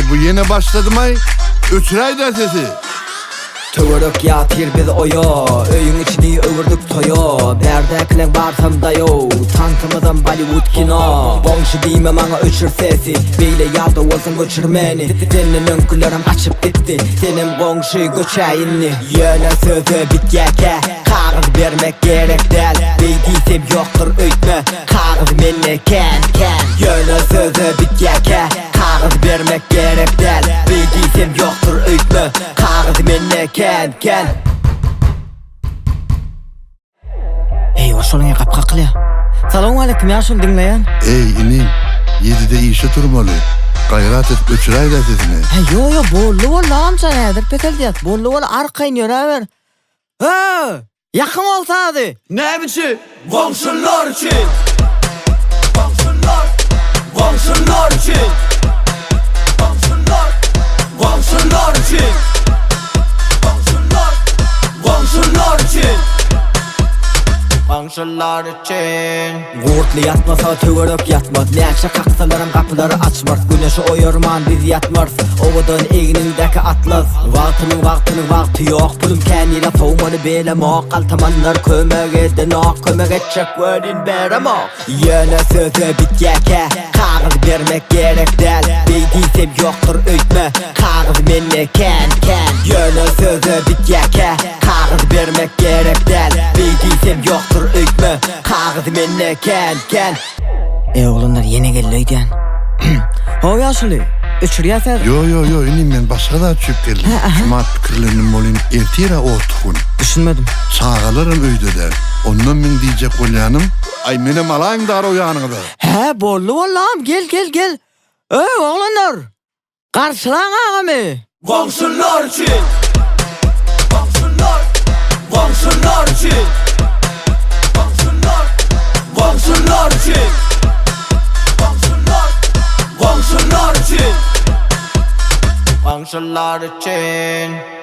bu yine başladı mı? Ötüray da sesi. Tövürük yatır biz oyo, öyün içini övürdük toyo. Berdeklen bartamda yo, tanıtamadan Bollywood kino. Bongşu diyme bana öçür sesi, beyle yalda olsun göçür beni. Senin önkülerim açıp gitti, senin bongşuyu göçeyinli. Yöne sözü bityeke, kağıt vermek gerek değil. Beydiysem yoktur öйтme, kağıt menle ken. Yöne sözü bityeke, kağıt vermek gerek değil. Beydiysem yoktur öйтme, kağıt menle ken. Hey, oşolun kapka qilya. Salamu aleyküm yaşıl dinleyen. Ey inim, 7'de işe turmalı. Gayrat et Ötüray da sesine. Hey, yo, bollu ol lan sen edir petel diyat. Bollu ol arkayın yörever. Ha, yakın olsadı. Ne biçim? Komşular için. Komşular için. Komşular için. Komşular için. Komşular için. Gurtlu yatmasa tövürük yatmaz. Nekşe kaksalarım kapıları açmaz. Güneşi oyurman biz yatmaz. Oğudun eğnindeki atlas. Vakti yok. Pulum kendiyle soğumanı beylem o. Kaltamanlar kömek edin o. Kömek edecek verin berem o. Yöne sözü bityeke, kağıt vermek gerek değil. Beydiysem yoktur öйтme, kağıt menle ken. Yöne sözü bityeke, kağıt vermek gerek değil. Beydiysem yoktur öйтme, kağıt menle ken. Oğlanlar yeni geliyden. O yaşlı, üçürüye fer. Yo inim ben başka da çöp geldim. Şumat fikirlerinin molin ertire oğutkun. Düşünmedim. Sağalarım öyde der. Ondan ben diyecek olyanım. Ay menem alayım dar o yanıda. He, bollu oğlum, gel. Oğlanlar, karşılan ağamı. Komşular için. Komşular için. Komşular için. Komşular için. Komşular için.